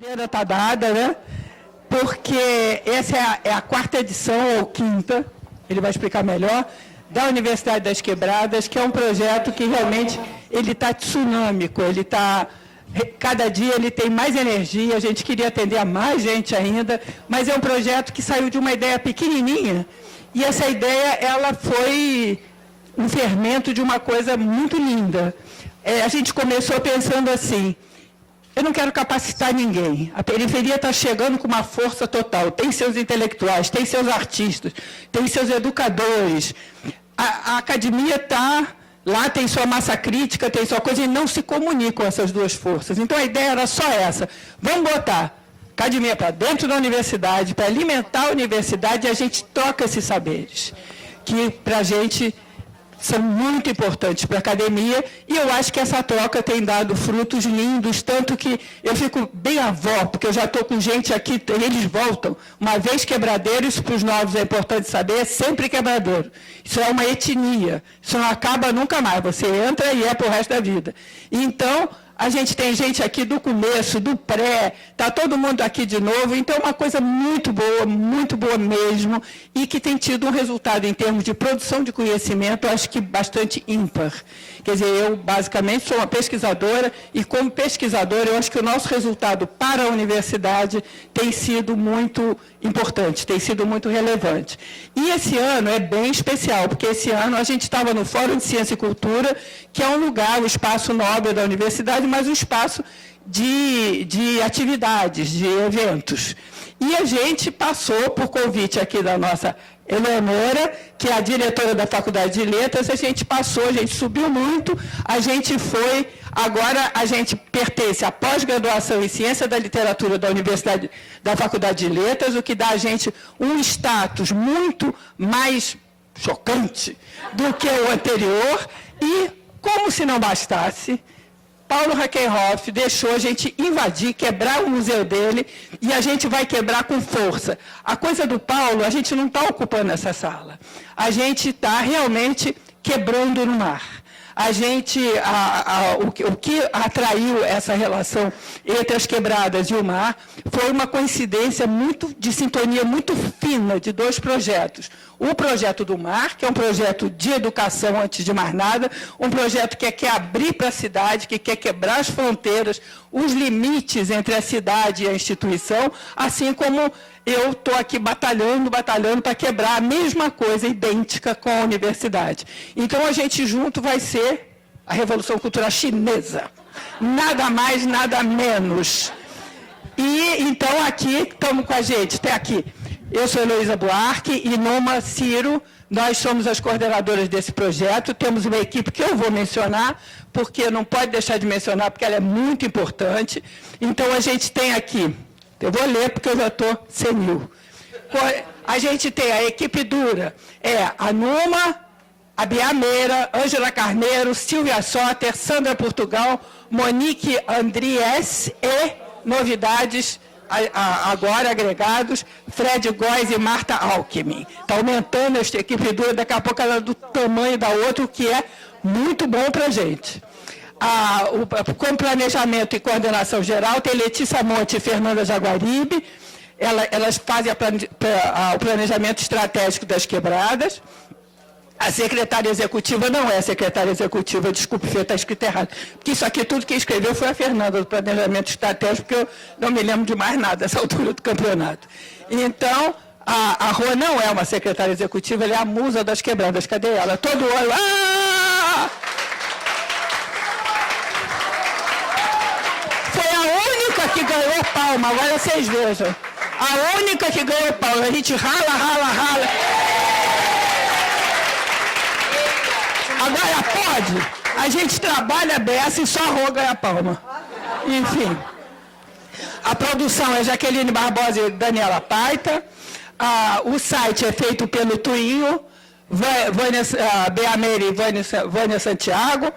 Está dada, né? Porque essa é a quarta edição, ou quinta, ele vai explicar melhor, da Universidade das Quebradas, que é um projeto que realmente ele está tsunâmico, ele está... Cada dia ele tem mais energia, a gente queria atender a mais gente ainda, mas é um projeto que saiu de uma ideia pequenininha, e essa ideia, ela foi um fermento de uma coisa muito linda. A gente começou pensando assim: eu não quero capacitar ninguém. A periferia está chegando com uma força total. Tem seus intelectuais, tem seus artistas, tem seus educadores. A academia está lá, tem sua massa crítica, tem sua coisa, e não se comunicam essas duas forças. Então, a ideia era só essa. Vamos botar academia para dentro da universidade, para alimentar a universidade, e a gente troca esses saberes, que, para a gente, são muito importantes para a academia, e eu acho que essa troca tem dado frutos lindos, tanto que eu fico bem avó, porque eu já estou com gente aqui, eles voltam. Uma vez quebradeiro, isso para os novos é importante saber, é sempre quebradeiro. Isso é uma etnia, isso não acaba nunca mais, você entra e é para o resto da vida. Então, a gente tem gente aqui do começo, do pré, está todo mundo aqui de novo, então é uma coisa muito boa mesmo, e que tem tido um resultado em termos de produção de conhecimento, acho que bastante ímpar. Quer dizer, eu basicamente sou uma pesquisadora, e como pesquisadora eu acho que o nosso resultado para a universidade tem sido muito importante, tem sido muito relevante. E esse ano é bem especial, porque esse ano a gente estava no Fórum de Ciência e Cultura, que é um lugar, o espaço nobre da universidade, mas um espaço de atividades, de eventos. E a gente passou, por convite aqui da nossa Eleonora, que é a diretora da Faculdade de Letras, a gente passou, a gente subiu muito, a gente foi, agora a gente pertence à pós-graduação em Ciência da Literatura da Universidade, da Faculdade de Letras, o que dá a gente um status muito mais chocante do que o anterior, e, como se não bastasse, Paulo Hackenhoff deixou a gente invadir, quebrar o museu dele, e a gente vai quebrar com força. A coisa do Paulo, a gente não está ocupando essa sala. A gente está realmente quebrando no mar. A gente, o que atraiu essa relação entre as quebradas e o mar foi uma coincidência de sintonia muito fina de dois projetos. O projeto do mar, que é um projeto de educação, antes de mais nada, um projeto que quer abrir para a cidade, que quer quebrar as fronteiras, os limites entre a cidade e a instituição, assim como eu estou aqui batalhando para quebrar a mesma coisa, idêntica com a universidade. Então, a gente junto vai ser a Revolução Cultural Chinesa. Nada mais, nada menos. E, então, aqui, estamos com a gente, até aqui. Eu sou Heloísa Buarque e Noma Ciro, nós somos as coordenadoras desse projeto, temos uma equipe que eu vou mencionar, porque não pode deixar de mencionar, porque ela é muito importante. Então, a gente tem aqui, eu vou ler porque eu já estou senil. A gente tem a equipe dura, a Numa, a Bia Meira, Ângela Carneiro, Silvia Soter, Sandra Portugal, Monique Andries e novidades agora agregados, Fred Góes e Marta Alckmin. Está aumentando esta equipe dura, daqui a pouco ela é do tamanho da outra, o que é muito bom para a gente. Com planejamento e coordenação geral, tem Letícia Monte e Fernanda Jaguaribe, elas fazem o planejamento estratégico das quebradas. A secretária executiva não é a secretária executiva, desculpe, está escrito errado. Porque isso aqui, tudo que escreveu foi a Fernanda, do planejamento estratégico, porque eu não me lembro de mais nada nessa altura do campeonato. Então, a Rô não é uma secretária executiva, ela é a musa das quebradas. Cadê ela? Todo olho... Foi a única que ganhou palma, agora vocês vejam. A única que ganhou palma. A gente rala. Agora pode, a gente trabalha dessa e só a Rô ganha palma. Enfim. A produção é Jaqueline Barbosa e Daniela Paita. O site é feito pelo Tuinho, Bea Meire e Vânia Santiago.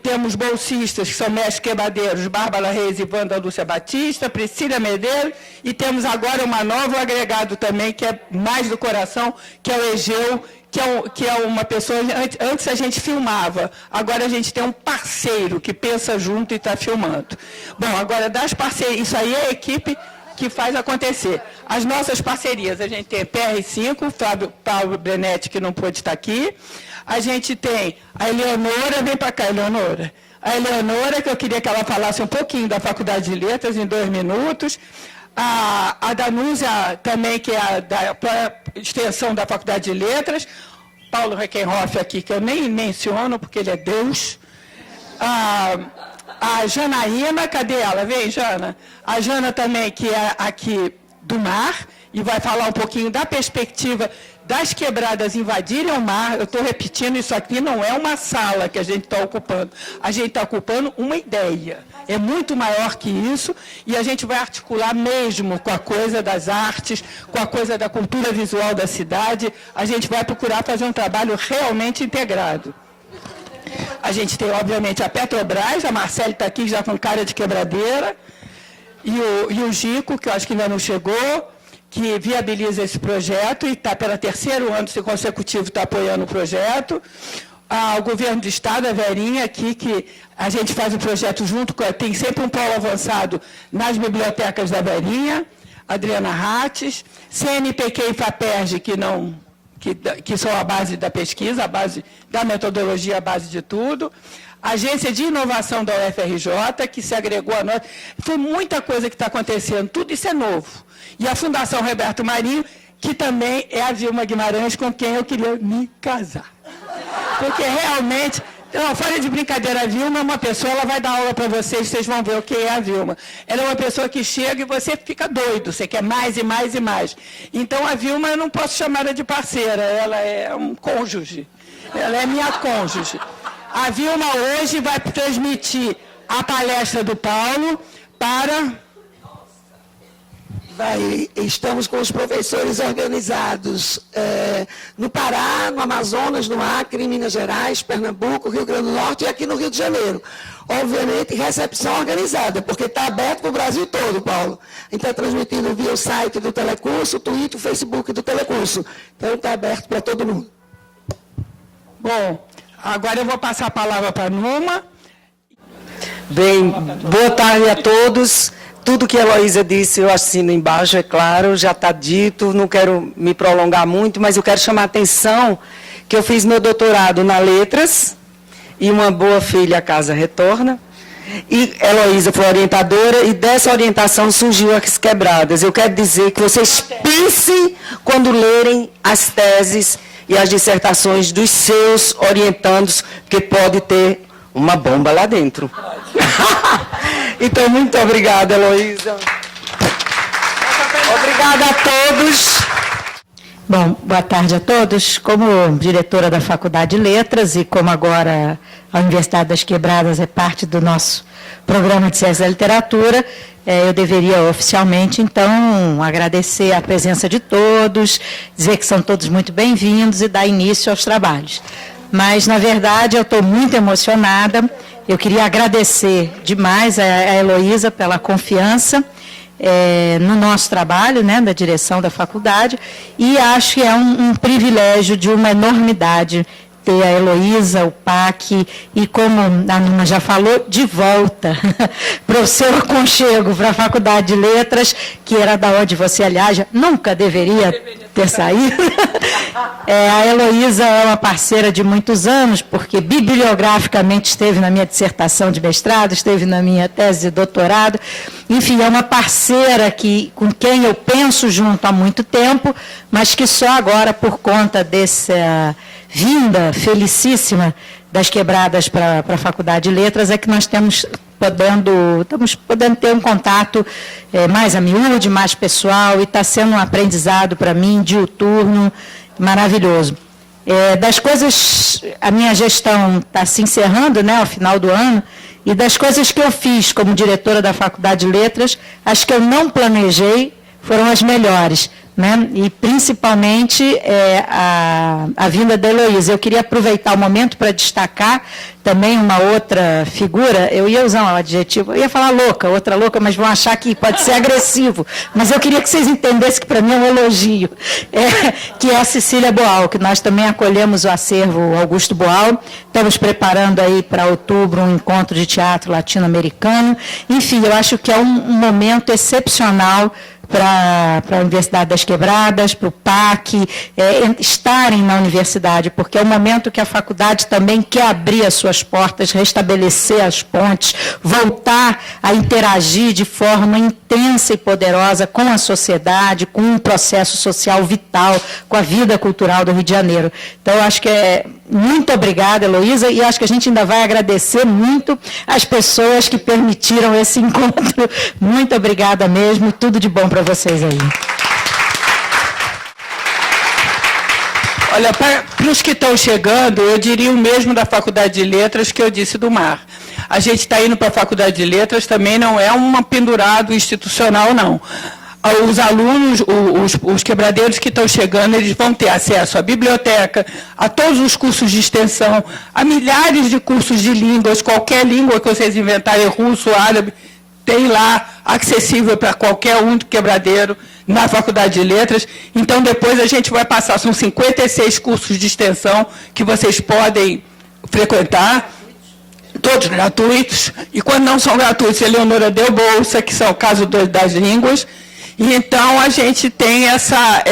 Temos bolsistas, que são Mestre Quebradeiros, Bárbara Reis e Wanda Lúcia Batista, Priscila Medeiros, e temos agora uma nova agregado também, que é mais do coração, que é o Egeu, que é uma pessoa... Antes a gente filmava, agora a gente tem um parceiro que pensa junto e está filmando. Bom, agora das parcerias, isso aí é a equipe que faz acontecer. As nossas parcerias, a gente tem PR5, Paulo Brenetti, que não pôde estar aqui. A gente tem a Eleonora, vem para cá, Eleonora. A Eleonora, que eu queria que ela falasse um pouquinho da Faculdade de Letras, em 2 minutos. A Danúzia também, que é da extensão da Faculdade de Letras. Paulo Reckenhoff aqui, que eu nem menciono, porque ele é Deus. A Janaína, cadê ela? Vem, Jana. A Jana também, que é aqui do mar, e vai falar um pouquinho da perspectiva das quebradas invadirem o mar. Eu estou repetindo, isso aqui não é uma sala que a gente está ocupando. A gente está ocupando uma ideia. É muito maior que isso, e a gente vai articular mesmo com a coisa das artes, com a coisa da cultura visual da cidade. A gente vai procurar fazer um trabalho realmente integrado. A gente tem, obviamente, a Petrobras, a Marcele está aqui já com cara de quebradeira, e o Gico, que eu acho que ainda não chegou, que viabiliza esse projeto e está pelo 3º ano consecutivo está apoiando o projeto. O governo do Estado, a Verinha aqui, que a gente faz o projeto junto, tem sempre um polo avançado nas bibliotecas da Verinha, Adriana Rates, CNPq e FAPERJ, que são a base da pesquisa, a base da metodologia, a base de tudo. A Agência de Inovação da UFRJ, que se agregou a nós. Foi muita coisa que está acontecendo, tudo isso é novo. E a Fundação Roberto Marinho, que também é a Vilma Guimarães, com quem eu queria me casar. Porque realmente, não, fora de brincadeira, a Vilma é uma pessoa, ela vai dar aula para vocês vão ver o que é a Vilma. Ela é uma pessoa que chega e você fica doido, você quer mais e mais e mais. Então, a Vilma, eu não posso chamar ela de parceira, ela é um cônjuge. Ela é minha cônjuge. A Vilma hoje vai transmitir a palestra do Paulo para... Estamos com os professores organizados no Pará, no Amazonas, no Acre, em Minas Gerais, Pernambuco, Rio Grande do Norte e aqui no Rio de Janeiro. Obviamente, recepção organizada, porque está aberto para o Brasil todo, Paulo. A gente está transmitindo via o site do Telecurso, o Twitter, o Facebook do Telecurso. Então, está aberto para todo mundo. Bom, agora eu vou passar a palavra para a Numa. Bem, boa tarde a todos. Tudo que a Heloísa disse, eu assino embaixo, é claro, já está dito, não quero me prolongar muito, mas eu quero chamar a atenção que eu fiz meu doutorado na Letras, e uma boa filha a casa retorna, e Heloísa foi orientadora, e dessa orientação surgiu as quebradas. Eu quero dizer que vocês pensem quando lerem as teses e as dissertações dos seus orientandos, porque pode ter uma bomba lá dentro. Então, muito obrigada, Heloísa. Obrigada a todos. Bom, boa tarde a todos. Como diretora da Faculdade de Letras e como agora a Universidade das Quebradas é parte do nosso programa de Ciência da Literatura, eu deveria oficialmente, então, agradecer a presença de todos, dizer que são todos muito bem-vindos e dar início aos trabalhos. Mas, na verdade, eu estou muito emocionada. Eu queria agradecer demais a Heloísa pela confiança no nosso trabalho, né, da direção da faculdade, e acho que é um privilégio de uma enormidade ter a Heloísa, o PAC, e como a Numa já falou, de volta para o seu aconchego, para a Faculdade de Letras, que era da onde você, aliás, nunca deveria ter saído. A Heloísa é uma parceira de muitos anos, porque bibliograficamente esteve na minha dissertação de mestrado, esteve na minha tese de doutorado. Enfim, é uma parceira com quem eu penso junto há muito tempo, mas que só agora, por conta dessa vinda felicíssima das quebradas para a Faculdade de Letras, é que nós estamos podendo ter um contato mais a miúde, mais pessoal, e está sendo um aprendizado para mim, diuturno, maravilhoso. Das coisas, a minha gestão está se encerrando, né, ao final do ano, e das coisas que eu fiz como diretora da Faculdade de Letras, as que eu não planejei foram as melhores. né? E principalmente a vinda da Heloísa. Eu queria aproveitar o momento para destacar também uma outra figura. Eu ia usar um adjetivo, eu ia falar louca, outra louca, mas vão achar que pode ser agressivo. Mas eu queria que vocês entendessem que para mim é um elogio, que é a Cecília Boal, que nós também acolhemos o acervo Augusto Boal. Estamos preparando aí para outubro um encontro de teatro latino-americano. Enfim, eu acho que é um momento excepcional para a Universidade das Quebradas, para o PAC, estarem na universidade, porque é o momento que a faculdade também quer abrir as suas portas, restabelecer as pontes, voltar a interagir de forma intensa e poderosa com a sociedade, com um processo social vital, com a vida cultural do Rio de Janeiro. Então, eu acho que muito obrigada, Heloísa, e acho que a gente ainda vai agradecer muito as pessoas que permitiram esse encontro. Muito obrigada mesmo, tudo de bom para vocês aí. Olha, para os que estão chegando, eu diria o mesmo da Faculdade de Letras que eu disse do Mar. A gente está indo para a Faculdade de Letras, também não é um pendurado institucional, não. Os alunos, os quebradeiros que estão chegando, eles vão ter acesso à biblioteca, a todos os cursos de extensão, a milhares de cursos de línguas, qualquer língua que vocês inventarem, russo, árabe, tem lá, acessível para qualquer um do quebradeiro, na Faculdade de Letras. Então, depois a gente vai passar, são 56 cursos de extensão que vocês podem frequentar, todos gratuitos, e quando não são gratuitos, a Eleonora deu bolsa, que são o caso das línguas. E então a gente tem essa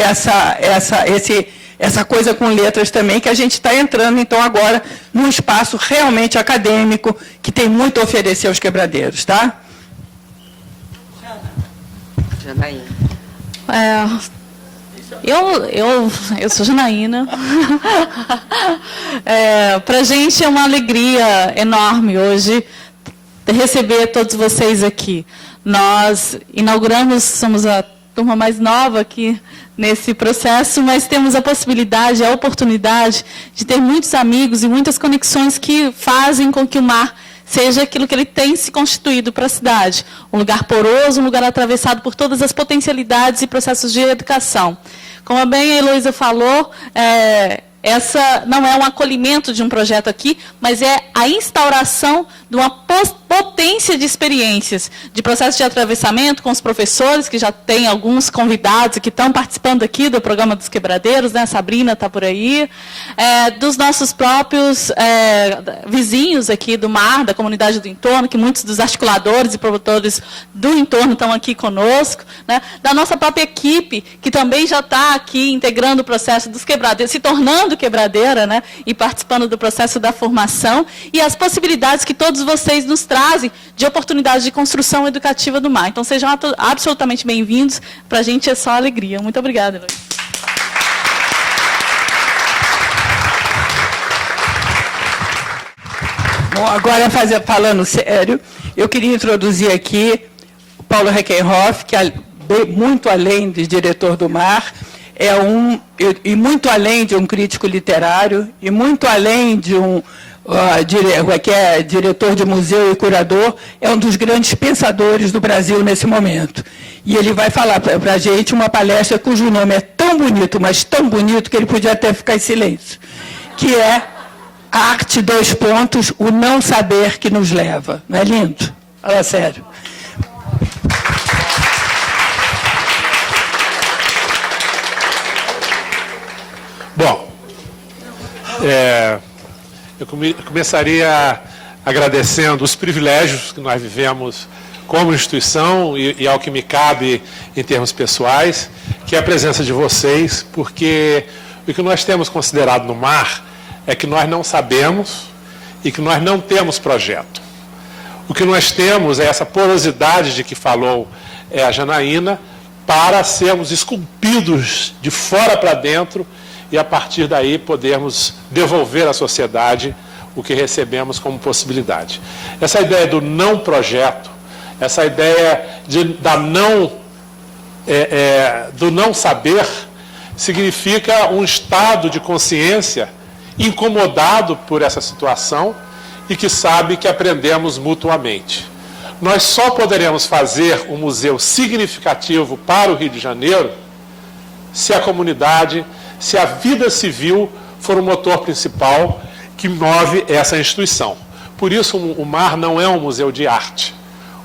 coisa com letras também, que a gente está entrando então agora num espaço realmente acadêmico, que tem muito a oferecer aos quebradeiros, tá? Janaína. Eu sou Janaína. Para a gente é uma alegria enorme hoje receber todos vocês aqui. Nós inauguramos, somos a turma mais nova aqui nesse processo, mas temos a possibilidade, a oportunidade de ter muitos amigos e muitas conexões que fazem com que o Mar seja aquilo que ele tem se constituído para a cidade. Um lugar poroso, um lugar atravessado por todas as potencialidades e processos de educação. Como bem a Heloísa falou, essa não é um acolhimento de um projeto aqui, mas é a instauração de uma potência de experiências, de processo de atravessamento com os professores, que já tem alguns convidados que estão participando aqui do programa dos quebradeiros, né? A Sabrina está por aí, dos nossos próprios vizinhos aqui do Mar, da comunidade do entorno, que muitos dos articuladores e promotores do entorno estão aqui conosco, né? Da nossa própria equipe, que também já está aqui integrando o processo dos quebradeiros, se tornando quebradeira, né? E participando do processo da formação, e as possibilidades que todos vocês nos trazem de oportunidades de construção educativa do Mar. Então, sejam absolutamente bem-vindos. Para a gente é só alegria. Muito obrigada, Heloísa. Bom, agora, falando sério, eu queria introduzir aqui o Paulo Reckenhoff, que muito além de diretor do Mar, e muito além de um crítico literário, e muito além de que é diretor de museu e curador, é um dos grandes pensadores do Brasil nesse momento. E ele vai falar para a gente uma palestra cujo nome é tão bonito, mas tão bonito, que ele podia até ficar em silêncio, que é Arte, o não saber que nos leva. Não é lindo? Fala sério. Bom, eu começaria agradecendo os privilégios que nós vivemos como instituição e ao que me cabe em termos pessoais, que é a presença de vocês, porque o que nós temos considerado no Mar é que nós não sabemos e que nós não temos projeto. O que nós temos é essa porosidade de que falou a Janaína, para sermos esculpidos de fora para dentro e, a partir daí, podermos devolver à sociedade o que recebemos como possibilidade. Essa ideia do não projeto, essa ideia do não saber, significa um estado de consciência incomodado por essa situação e que sabe que aprendemos mutuamente. Nós só poderemos fazer um museu significativo para o Rio de Janeiro se a comunidade, se a vida civil for o motor principal que move essa instituição. Por isso, o MAR não é um museu de arte.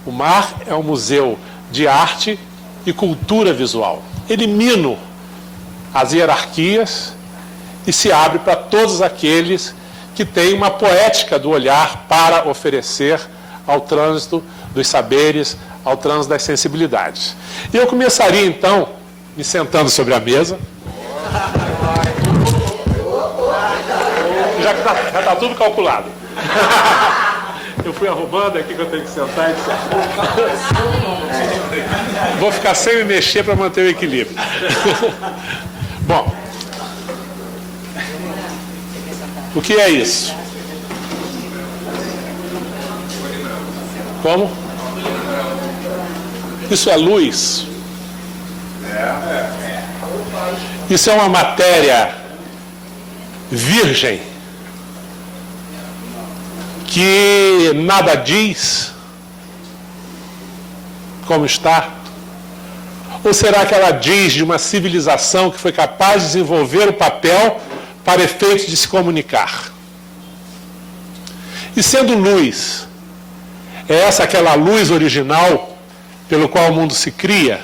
O MAR é um museu de arte e cultura visual. Elimino as hierarquias e se abre para todos aqueles que têm uma poética do olhar para oferecer ao trânsito dos saberes, ao trânsito das sensibilidades. E eu começaria, então, me sentando sobre a mesa. Já está tudo calculado. Eu fui arrumando aqui que eu tenho que sentar e vou ficar sem me mexer para manter o equilíbrio. Bom, o que é isso? Como? Isso é luz? Isso é uma matéria virgem que nada diz como está? Ou será que ela diz de uma civilização que foi capaz de desenvolver o papel para efeitos de se comunicar? E sendo luz, é essa aquela luz original pelo qual o mundo se cria?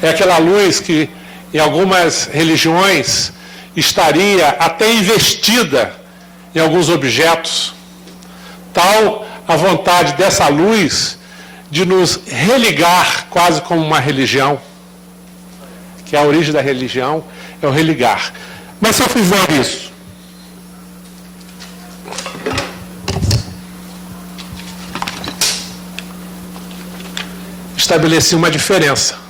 É aquela luz que em algumas religiões estaria até investida em alguns objetos, tal a vontade dessa luz de nos religar quase como uma religião, que a origem da religião é o religar. Mas se eu fizer isso, estabeleci uma diferença.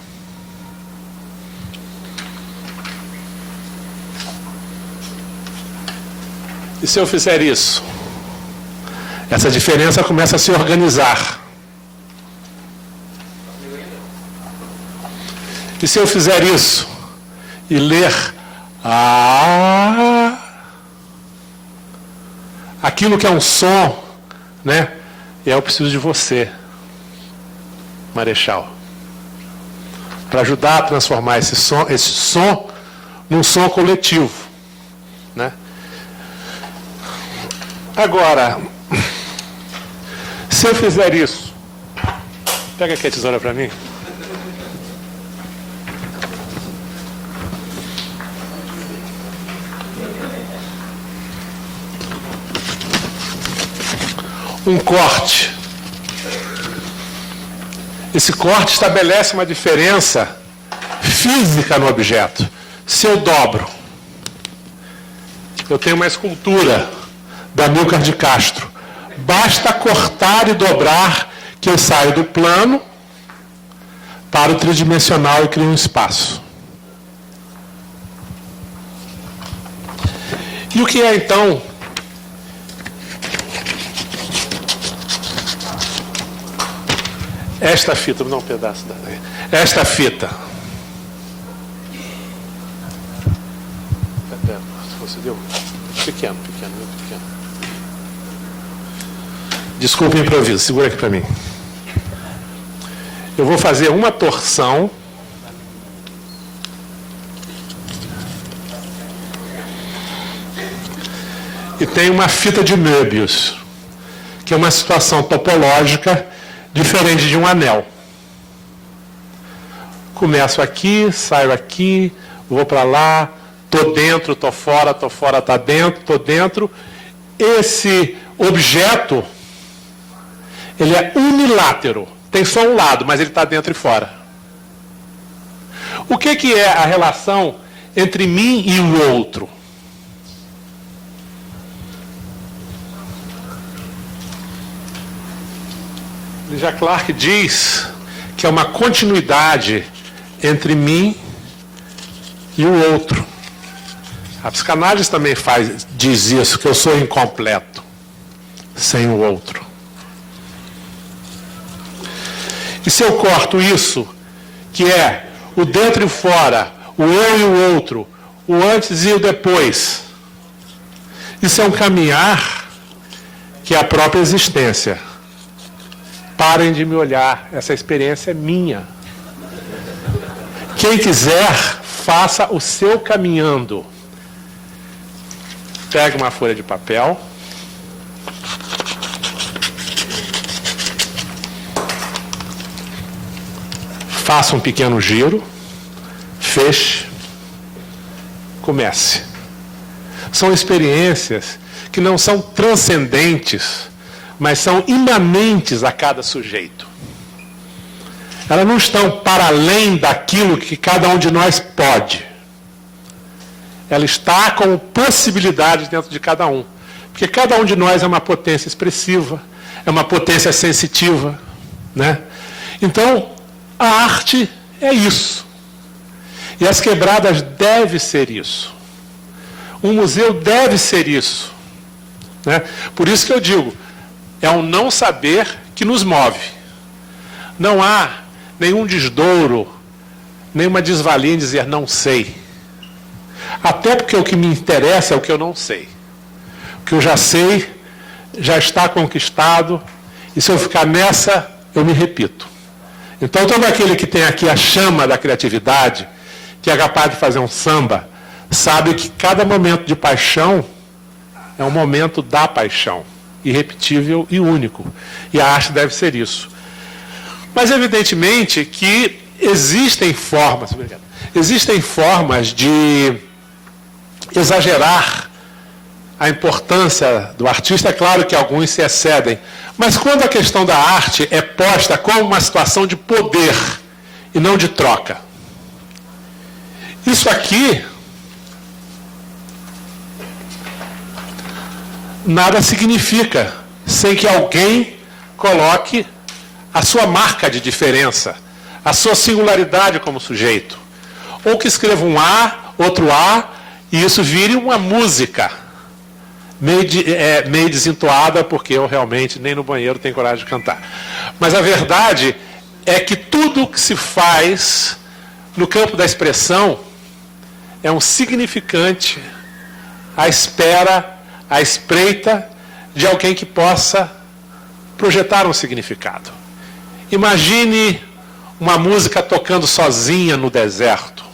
E se eu fizer isso, essa diferença começa a se organizar. E se eu fizer isso e ler aquilo que é um som, né? E eu preciso de você, Marechal, para ajudar a transformar esse som num som coletivo, né? Agora, se eu fizer isso, pega aqui a tesoura para mim. Um corte. Esse corte estabelece uma diferença física no objeto. Se eu dobro, eu tenho uma escultura da Amílcar de Castro. Basta cortar e dobrar que eu saio do plano para o tridimensional e crio um espaço. E o que é, então, esta fita? Não, um pedaço da... Esta fita. Você deu? Pequeno, muito pequeno. Desculpe o improviso, segura aqui para mim. Eu vou fazer uma torção. E tem uma fita de Möbius, que é uma situação topológica diferente de um anel. Começo aqui, saio aqui, vou para lá, estou dentro, estou fora, está dentro, estou dentro. Esse objeto, ele é unilateral, tem só um lado, mas ele está dentro e fora. O que é a relação entre mim e o outro? Elijah Clark diz que é uma continuidade entre mim e o outro. A psicanálise também diz isso, que eu sou incompleto sem o outro. E se eu corto isso, que é o dentro e o fora, o eu e o outro, o antes e o depois, isso é um caminhar que é a própria existência. Parem de me olhar, essa experiência é minha. Quem quiser, faça o seu caminhando. Pegue uma folha de papel. Faça um pequeno giro. Feche. Comece. São experiências que não são transcendentes, mas são imanentes a cada sujeito. Elas não estão para além daquilo que cada um de nós pode. Ela está como possibilidade dentro de cada um. Porque cada um de nós é uma potência expressiva, é uma potência sensitiva, né? Então, a arte é isso. E as quebradas devem ser isso. Um museu deve ser isso, né? Por isso que eu digo, é um não saber que nos move. Não há nenhum desdouro, nenhuma desvalia em dizer não sei. Até porque o que me interessa é o que eu não sei. O que eu já sei já está conquistado, e se eu ficar nessa, eu me repito. Então, todo aquele que tem aqui a chama da criatividade, que é capaz de fazer um samba, sabe que cada momento de paixão é um momento da paixão, irrepetível e único. E a arte deve ser isso. Mas, evidentemente, que existem formas de exagerar a importância do artista. É claro que alguns se excedem, mas quando a questão da arte é posta como uma situação de poder e não de troca. Isso aqui nada significa sem que alguém coloque a sua marca de diferença, a sua singularidade como sujeito. Ou que escreva um A, outro A, e isso vire uma música meio desentoada, porque eu realmente nem no banheiro tenho coragem de cantar. Mas a verdade é que tudo que se faz no campo da expressão é um significante à espera, à espreita de alguém que possa projetar um significado. Imagine uma música tocando sozinha no deserto.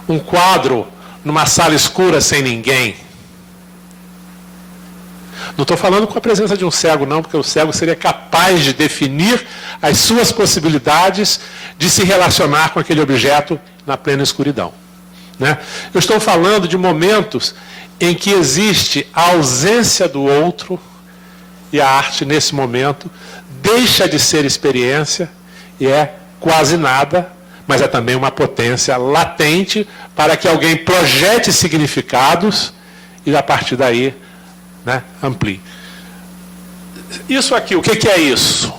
Um quadro numa sala escura sem ninguém. Não estou falando com a presença de um cego, não, porque o cego seria capaz de definir as suas possibilidades de se relacionar com aquele objeto na plena escuridão, né? Eu estou falando de momentos em que existe a ausência do outro, e a arte, nesse momento, deixa de ser experiência e é quase nada, mas é também uma potência latente para que alguém projete significados e, a partir daí, né, amplie. Isso aqui, o que é isso?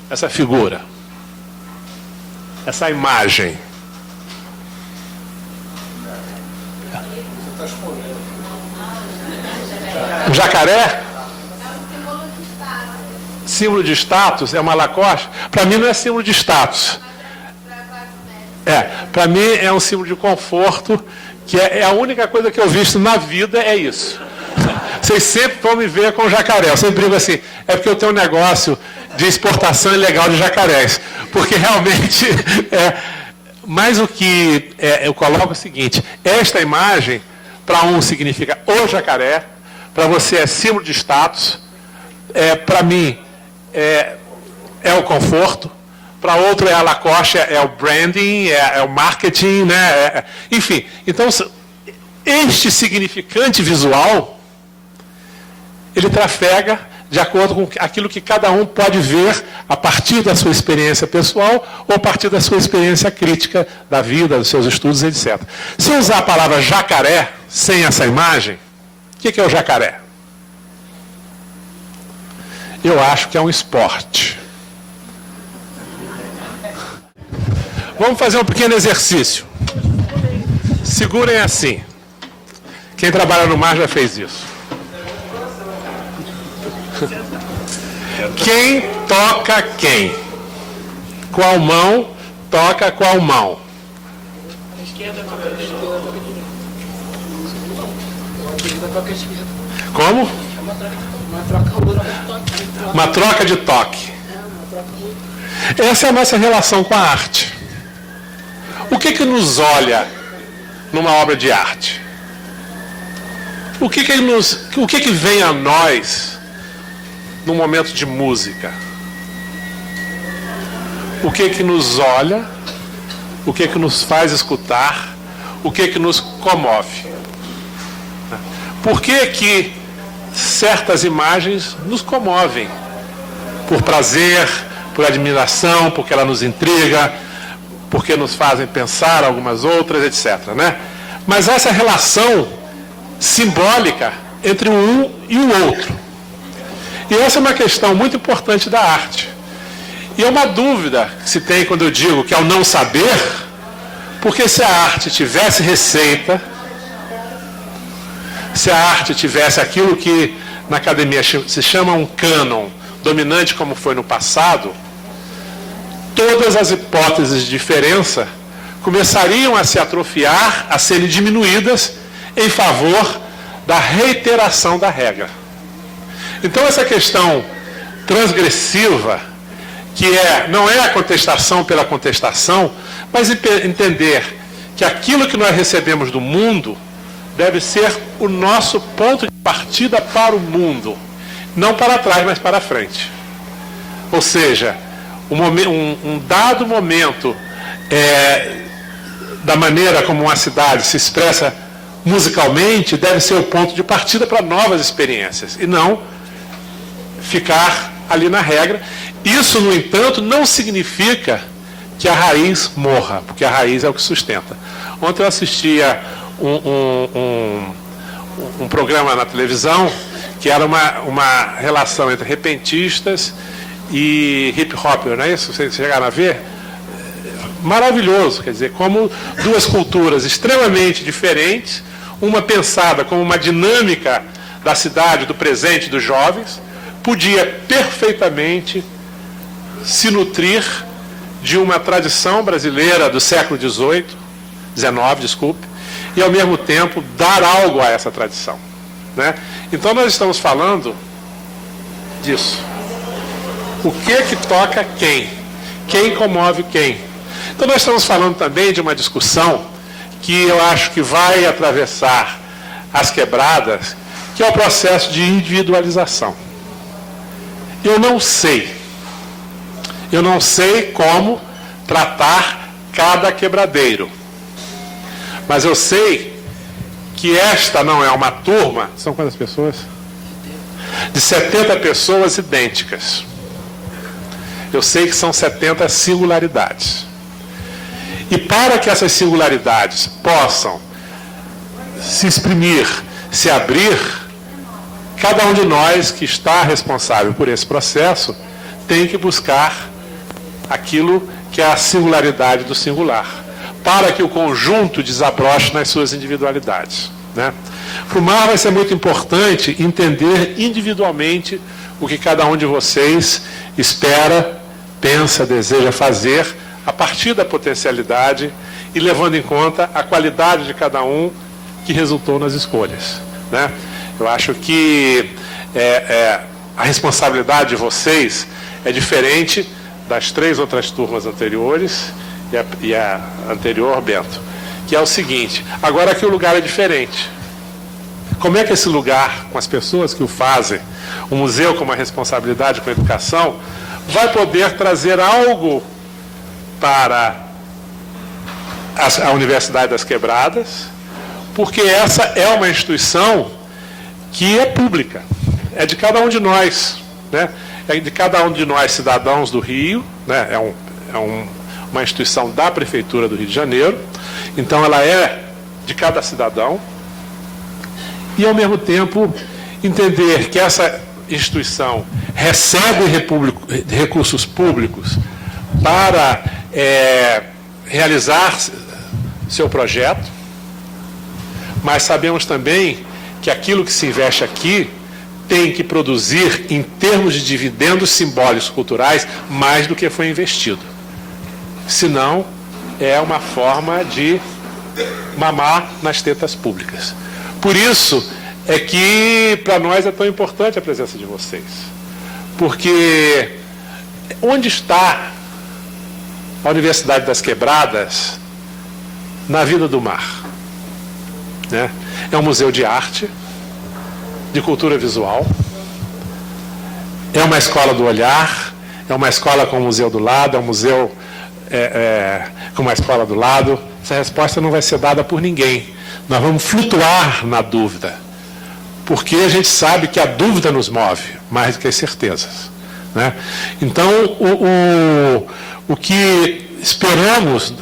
Essa figura, essa imagem. Um jacaré? Símbolo de status, é uma Lacoste. Para mim não é símbolo de status. Para mim é um símbolo de conforto, que é a única coisa que eu visto na vida, é isso. Vocês sempre vão me ver com jacaré. Eu sempre digo assim, é porque eu tenho um negócio de exportação ilegal de jacarés. Porque realmente, mais o que eu coloco é o seguinte, esta imagem, para um significa o jacaré, para você é símbolo de status, para mim é o conforto, para outro é a Lacoste, é o branding, é o marketing, né? Enfim, então, este significante visual, ele trafega de acordo com aquilo que cada um pode ver a partir da sua experiência pessoal ou a partir da sua experiência crítica da vida, dos seus estudos, etc. Se eu usar a palavra jacaré sem essa imagem, o que é o jacaré? Eu acho que é um esporte. Vamos fazer um pequeno exercício. Segurem assim. Quem trabalha no mar já fez isso. Quem toca quem? Qual mão toca qual mão? Como? Uma troca de toque. Essa é a nossa relação com a arte. O que nos olha numa obra de arte? O que vem a nós num momento de música? O que nos olha? O que nos faz escutar? O que nos comove? Por que certas imagens nos comovem? Por prazer, por admiração, porque ela nos intriga, porque nos fazem pensar algumas outras, etc. Né? Mas essa relação simbólica entre um e o outro. E essa é uma questão muito importante da arte. E é uma dúvida que se tem quando eu digo que é o não saber, porque se a arte tivesse receita, se a arte tivesse aquilo que na academia se chama um cânon dominante como foi no passado, todas as hipóteses de diferença começariam a se atrofiar, a serem diminuídas em favor da reiteração da regra. Então essa questão transgressiva, que não é a contestação pela contestação, mas entender que aquilo que nós recebemos do mundo deve ser o nosso ponto de partida para o mundo, não para trás, mas para frente. Ou seja, um dado momento da maneira como uma cidade se expressa musicalmente deve ser o ponto de partida para novas experiências, e não ficar ali na regra. Isso, no entanto, não significa que a raiz morra, porque a raiz é o que sustenta. Ontem eu assistia um programa na televisão que era uma relação entre repentistas e hip-hopper, não é isso? Vocês chegaram a ver? Maravilhoso, quer dizer, como duas culturas extremamente diferentes, uma pensada como uma dinâmica da cidade, do presente, dos jovens, podia perfeitamente se nutrir de uma tradição brasileira do século XIX, e ao mesmo tempo dar algo a essa tradição, né? Então nós estamos falando disso. O que toca quem? Quem comove quem? Então nós estamos falando também de uma discussão que eu acho que vai atravessar as quebradas, que é o processo de individualização. Eu não sei como tratar cada quebradeiro, mas eu sei que esta não é uma turma, são quantas pessoas? De 70 pessoas idênticas. Eu sei que são 70 singularidades. E para que essas singularidades possam se exprimir, se abrir, cada um de nós que está responsável por esse processo tem que buscar aquilo que é a singularidade do singular, para que o conjunto desabroche nas suas individualidades, né? Para o MAR vai ser muito importante entender individualmente o que cada um de vocês espera, pensa, deseja fazer a partir da potencialidade e levando em conta a qualidade de cada um que resultou nas escolhas, né? Eu acho que a responsabilidade de vocês é diferente das 3 outras turmas anteriores e a anterior, Bento, que é o seguinte: agora que o lugar é diferente. Como é que esse lugar, com as pessoas que o fazem, o museu com uma responsabilidade com a educação, vai poder trazer algo para a Universidade das Quebradas, porque essa é uma instituição que é pública, é de cada um de nós, né? É de cada um de nós, cidadãos do Rio, né? Uma instituição da Prefeitura do Rio de Janeiro, então ela é de cada cidadão, e ao mesmo tempo entender que essa instituição recebe recursos públicos para realizar seu projeto, mas sabemos também que aquilo que se investe aqui tem que produzir, em termos de dividendos simbólicos culturais, mais do que foi investido. Senão, é uma forma de mamar nas tetas públicas. Por isso é que, para nós, é tão importante a presença de vocês. Porque onde está a Universidade das Quebradas na vida do mar. Né? É um museu de arte, de cultura visual, é uma escola do olhar, é uma escola com um museu do lado, é um museu com uma escola do lado. Essa resposta não vai ser dada por ninguém. Nós vamos flutuar na dúvida, porque a gente sabe que a dúvida nos move mais do que as certezas. Né? Então, o que esperamos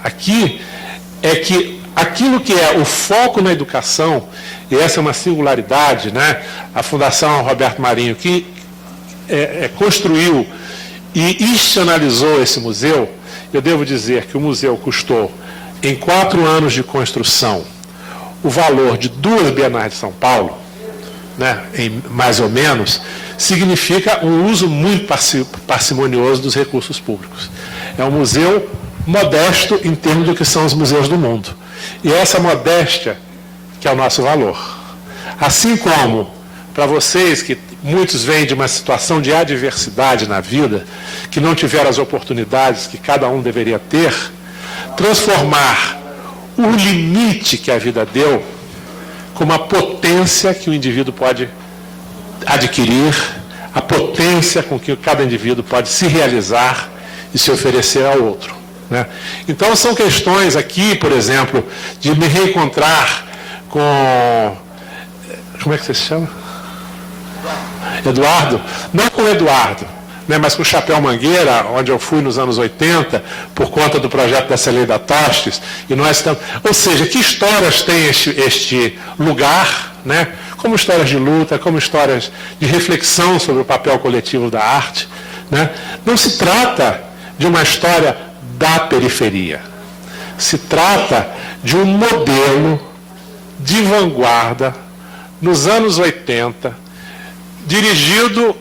aqui é que aquilo que é o foco na educação, e essa é uma singularidade, né? A Fundação Roberto Marinho, que construiu e institucionalizou esse museu, eu devo dizer que o museu custou, em 4 anos de construção, o valor de 2 Bienais de São Paulo, né, mais ou menos, significa um uso muito parcimonioso dos recursos públicos. É um museu modesto em termos do que são os museus do mundo. E essa modéstia que é o nosso valor. Assim como, para vocês, que muitos vêm de uma situação de adversidade na vida, que não tiveram as oportunidades que cada um deveria ter, transformar o limite que a vida deu como a potência que o indivíduo pode adquirir, a potência com que cada indivíduo pode se realizar e se oferecer ao outro. Né? Então, são questões aqui, por exemplo, de me reencontrar com... Como é que você se chama? Eduardo? Não com o Eduardo, né, mas com o Chapéu Mangueira, onde eu fui nos anos 80, por conta do projeto da Celeda Tostes, e nós estamos... Ou seja, que histórias tem este lugar, né, como histórias de luta, como histórias de reflexão sobre o papel coletivo da arte. Né? Não se trata de uma história da periferia. Se trata de um modelo de vanguarda nos anos 80, dirigido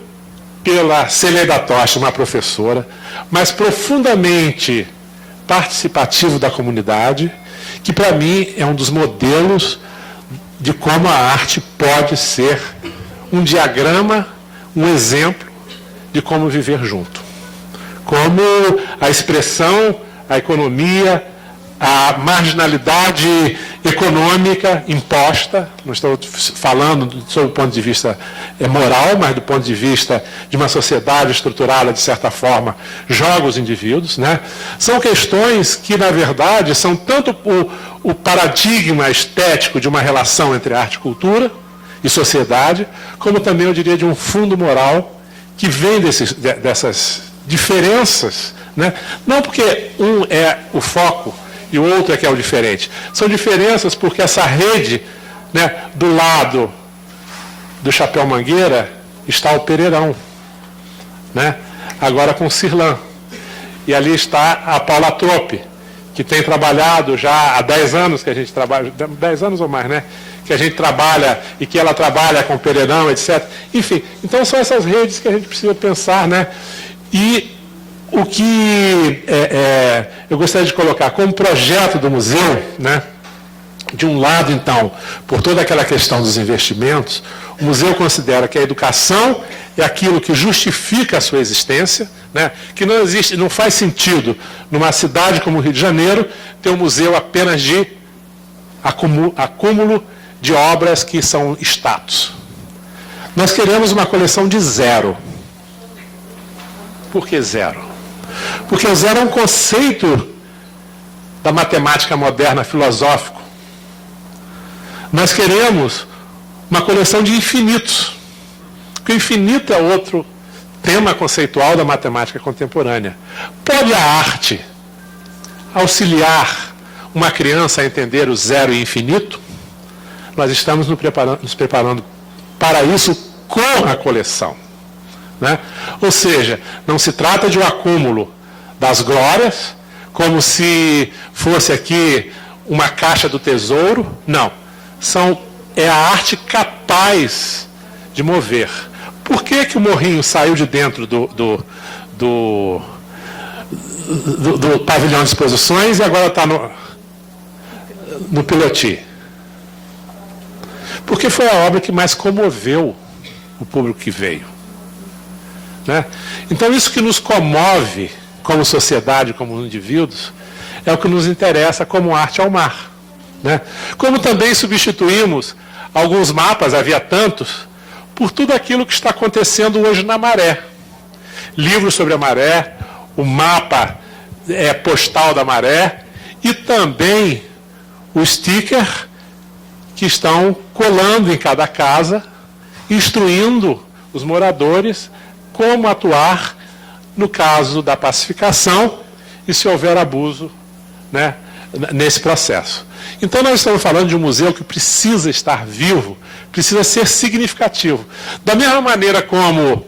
pela Celeda Toste, uma professora, mas profundamente participativo da comunidade, que para mim é um dos modelos de como a arte pode ser um diagrama, um exemplo de como viver junto. Como a expressão, a economia, a marginalidade econômica imposta, não estou falando sob o ponto de vista moral, mas do ponto de vista de uma sociedade estruturada, de certa forma, joga os indivíduos. Né? São questões que, na verdade, são tanto o paradigma estético de uma relação entre arte e cultura e sociedade, como também, eu diria, de um fundo moral que vem dessas diferenças. Né? Não porque um é o foco e o outro é que é o diferente. São diferenças porque essa rede, né, do lado do Chapéu Mangueira está o Pereirão, né, agora com o Cirlan. E ali está a Paula Trope, que tem trabalhado já há 10 anos que a gente trabalha, 10 anos ou mais, né? Que a gente trabalha e que ela trabalha com o Pereirão, etc. Enfim, então são essas redes que a gente precisa pensar, né? E o que eu gostaria de colocar como projeto do museu, né? De um lado, então, por toda aquela questão dos investimentos, o museu considera que a educação é aquilo que justifica a sua existência, né? Que não existe, não faz sentido, numa cidade como o Rio de Janeiro, ter um museu apenas de acúmulo de obras que são status. Nós queremos uma coleção de zero. Por que zero? Porque o zero é um conceito da matemática moderna filosófico. Nós queremos uma coleção de infinitos. Porque o infinito é outro tema conceitual da matemática contemporânea. Pode a arte auxiliar uma criança a entender o zero e infinito? Nós estamos nos preparando para isso com a coleção. Né? Ou seja, não se trata de um acúmulo das glórias, como se fosse aqui uma caixa do tesouro. Não. É a arte capaz de mover. Por que o morrinho saiu de dentro do pavilhão de exposições e agora está no Piloti? Porque foi a obra que mais comoveu o público que veio. Né? Então, isso que nos comove como sociedade, como indivíduos, é o que nos interessa como arte ao mar, né? Como também substituímos alguns mapas, havia tantos, por tudo aquilo que está acontecendo hoje na maré. Livros sobre a maré, o mapa postal da maré e também o sticker que estão colando em cada casa, instruindo os moradores como atuar no caso da pacificação e se houver abuso, né, nesse processo. Então nós estamos falando de um museu que precisa estar vivo, precisa ser significativo. Da mesma maneira como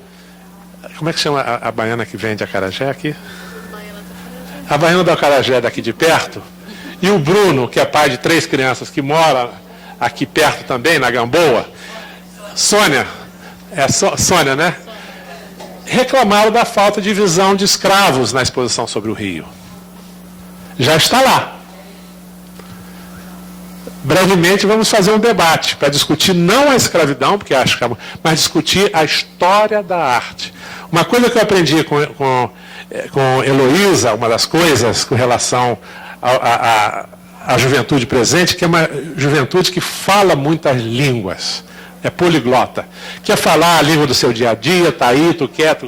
é que chama a baiana que vende acarajé aqui? A baiana do acarajé daqui de perto. E o Bruno, que é pai de 3 crianças, que mora aqui perto também, na Gamboa. Sônia, Sônia, né? Reclamaram da falta de visão de escravos na exposição sobre o Rio. Já está lá. Brevemente vamos fazer um debate para discutir não a escravidão, porque acho que mas discutir a história da arte. Uma coisa que eu aprendi com Heloísa, uma das coisas com relação à juventude presente, que é uma juventude que fala muitas línguas, é poliglota. Quer falar a língua do seu dia a dia, tá aí, tu quer,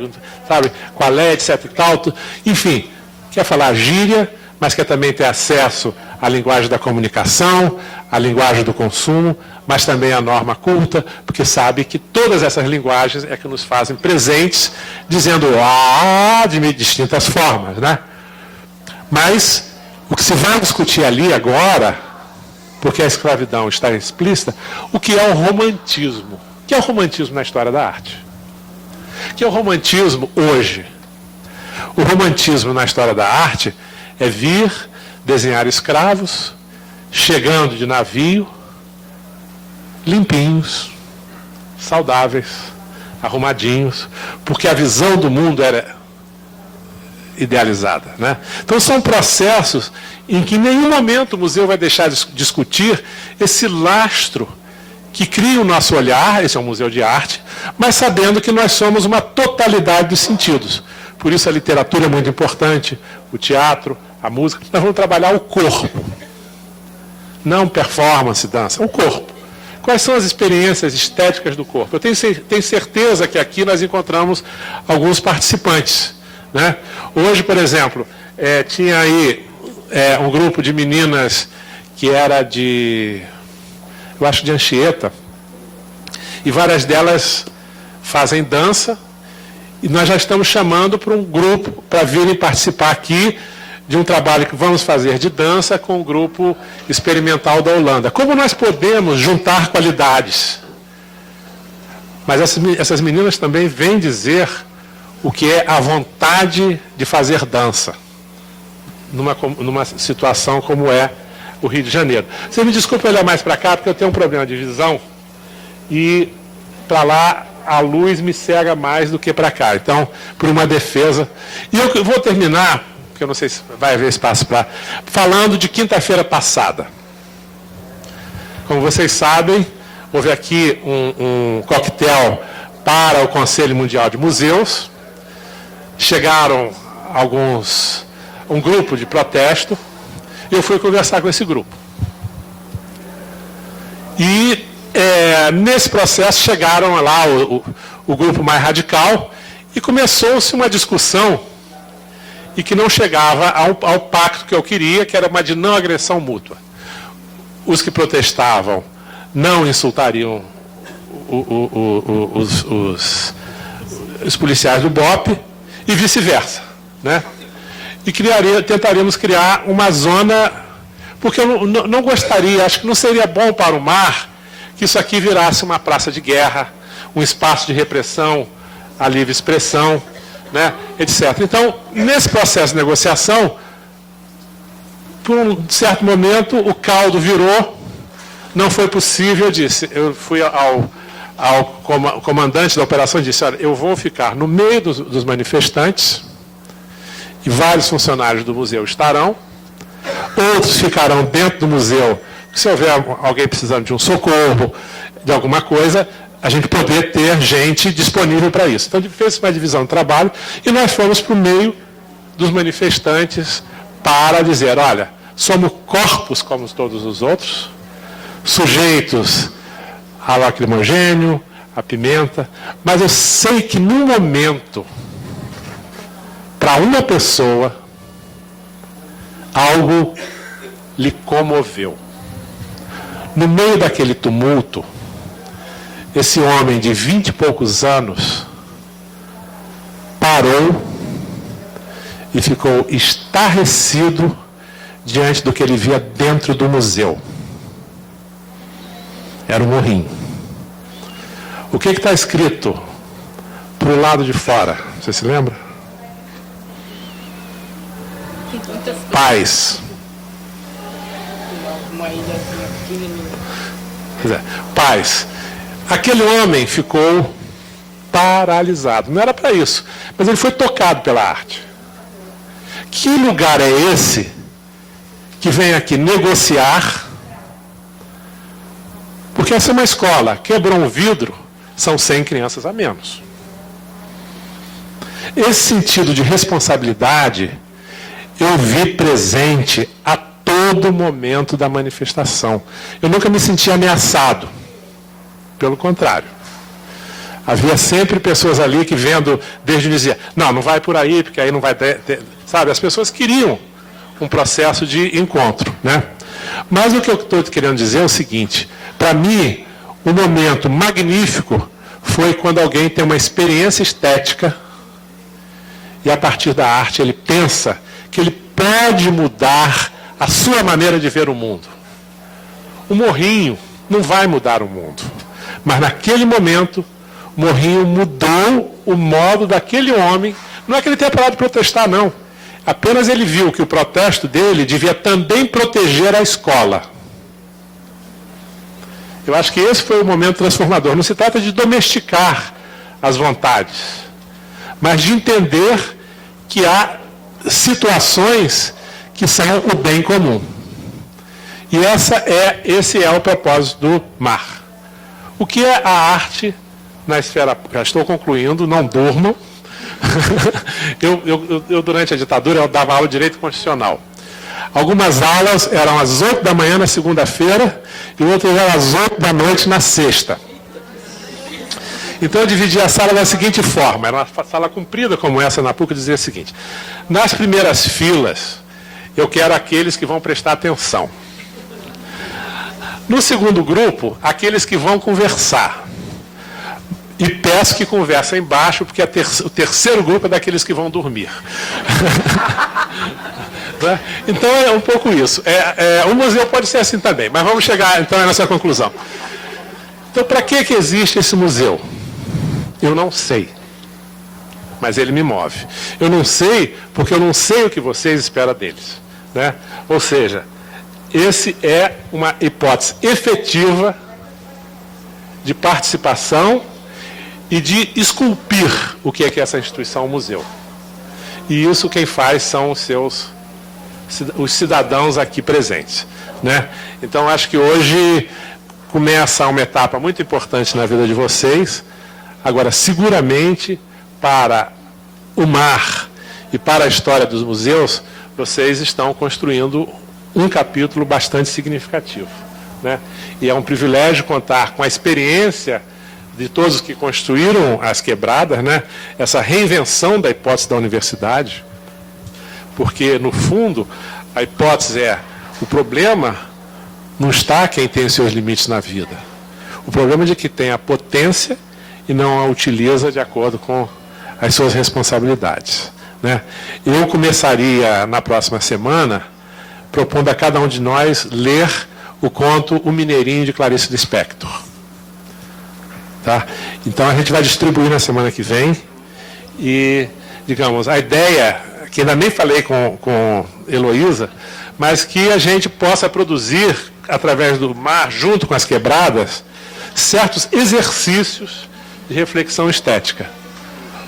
sabe, qual é, etc e tal. Enfim, quer falar gíria, mas quer também ter acesso à linguagem da comunicação, à linguagem do consumo, mas também à norma culta, porque sabe que todas essas linguagens é que nos fazem presentes, dizendo de distintas formas, né? Mas o que se vai discutir ali agora, porque a escravidão está explícita, o que é o romantismo? O que é o romantismo na história da arte? O que é o romantismo hoje? O romantismo na história da arte é vir desenhar escravos, chegando de navio, limpinhos, saudáveis, arrumadinhos, porque a visão do mundo era idealizada, né? Então são processos em que em nenhum momento o museu vai deixar de discutir esse lastro que cria o nosso olhar, esse é um museu de arte, mas sabendo que nós somos uma totalidade dos sentidos. Por isso a literatura é muito importante, o teatro, a música. Nós vamos trabalhar o corpo, não performance, dança, o corpo. Quais são as experiências estéticas do corpo? Eu tenho certeza que aqui nós encontramos alguns participantes, né? Hoje, por exemplo, tinha aí um grupo de meninas que era eu acho de Anchieta, e várias delas fazem dança, e nós já estamos chamando para um grupo para virem participar aqui de um trabalho que vamos fazer de dança com o grupo experimental da Holanda. Como nós podemos juntar qualidades? Mas essas meninas também vêm dizer o que é a vontade de fazer dança numa situação como é o Rio de Janeiro. Você me desculpa olhar mais para cá, porque eu tenho um problema de visão e para lá a luz me cega mais do que para cá. Então, por uma defesa. E eu vou terminar, porque eu não sei se vai haver espaço para... falando de quinta-feira passada. Como vocês sabem, houve aqui um coquetel para o Conselho Mundial de Museus. Chegaram um grupo de protesto, e eu fui conversar com esse grupo. E nesse processo chegaram lá o grupo mais radical, e começou-se uma discussão e que não chegava ao pacto que eu queria, que era uma de não agressão mútua. Os que protestavam não insultariam os policiais do BOPE e vice-versa, né? E tentaríamos criar uma zona, porque eu não gostaria, acho que não seria bom para o mar que isso aqui virasse uma praça de guerra, um espaço de repressão à livre expressão, né, etc. Então, nesse processo de negociação, por um certo momento, o caldo virou, não foi possível, eu fui ao comandante da operação e disse, olha, eu vou ficar no meio dos manifestantes, e vários funcionários do museu estarão, outros ficarão dentro do museu, se houver alguém precisando de um socorro, de alguma coisa, a gente poder ter gente disponível para isso. Então, fez uma divisão de trabalho e nós fomos para o meio dos manifestantes para dizer, olha, somos corpos como todos os outros, sujeitos ao lacrimogênio, à pimenta, mas eu sei que num momento, para uma pessoa, algo lhe comoveu. No meio daquele tumulto, esse homem de 20 e poucos anos parou e ficou estarrecido diante do que ele via dentro do museu. Era um morrinho. O que está escrito para o lado de fora? Você se lembra? Paz. Paz. Aquele homem ficou paralisado. Não era para isso, mas ele foi tocado pela arte. Que lugar é esse que vem aqui negociar? Porque essa é uma escola. Quebrou um vidro, são 100 crianças a menos. Esse sentido de responsabilidade eu vi presente a todo momento da manifestação. Eu nunca me senti ameaçado. Pelo contrário. Havia sempre pessoas ali que vendo desde o início, não vai por aí, porque aí não vai ter... Sabe, as pessoas queriam um processo de encontro, né? Mas o que eu estou querendo dizer é o seguinte, para mim, um momento magnífico foi quando alguém tem uma experiência estética e a partir da arte ele pensa que ele pode mudar a sua maneira de ver o mundo. O morrinho não vai mudar o mundo. Mas naquele momento, o morrinho mudou o modo daquele homem. Não é que ele tenha parado de protestar, não. Apenas ele viu que o protesto dele devia também proteger a escola. Eu acho que esse foi o momento transformador. Não se trata de domesticar as vontades, mas de entender que há situações que são o bem comum. E esse é o propósito do MAR. O que é a arte na esfera... Já estou concluindo, não durmam. eu, durante a ditadura, eu dava aula de direito constitucional. Algumas aulas eram às 8 da manhã na segunda-feira e outras eram às 8 da noite na sexta. Então eu dividia a sala da seguinte forma, era uma sala comprida como essa na PUC, dizia o seguinte, nas primeiras filas, eu quero aqueles que vão prestar atenção. No segundo grupo, aqueles que vão conversar. E peço que conversem baixo, porque o terceiro grupo é daqueles que vão dormir. Então é um pouco isso. O museu pode ser assim também, mas vamos chegar então a essa conclusão. Então, para que existe esse museu? Eu não sei. Mas ele me move. Eu não sei porque eu não sei o que vocês esperam deles. Né? Ou seja, esse é uma hipótese efetiva de participação e de esculpir o que é essa instituição, o museu. E isso quem faz são os cidadãos aqui presentes. Né? Então, acho que hoje começa uma etapa muito importante na vida de vocês. Agora, seguramente, para o MAR e para a história dos museus, vocês estão construindo um capítulo bastante significativo. Né? E é um privilégio contar com a experiência de todos que construíram as quebradas, né? Essa reinvenção da hipótese da universidade, porque, no fundo, a hipótese é o problema não está quem tem os seus limites na vida. O problema é de que tem a potência e não a utiliza de acordo com as suas responsabilidades. Né? Eu começaria, na próxima semana, propondo a cada um de nós ler o conto O Mineirinho, de Clarice Lispector. Tá? Então, a gente vai distribuir na semana que vem. E, digamos, a ideia, que ainda nem falei com Heloísa, mas que a gente possa produzir, através do MAR, junto com as quebradas, certos exercícios de reflexão estética.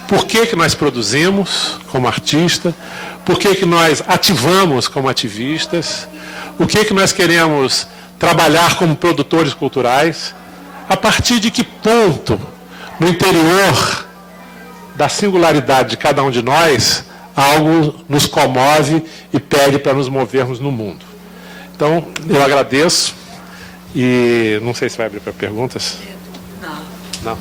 Por que nós produzimos como artista? Por que nós ativamos como ativistas? O que nós queremos trabalhar como produtores culturais? A partir de que ponto, no interior da singularidade de cada um de nós, algo nos comove e pede para nos movermos no mundo. Então, eu agradeço e não sei se vai abrir para perguntas. Não.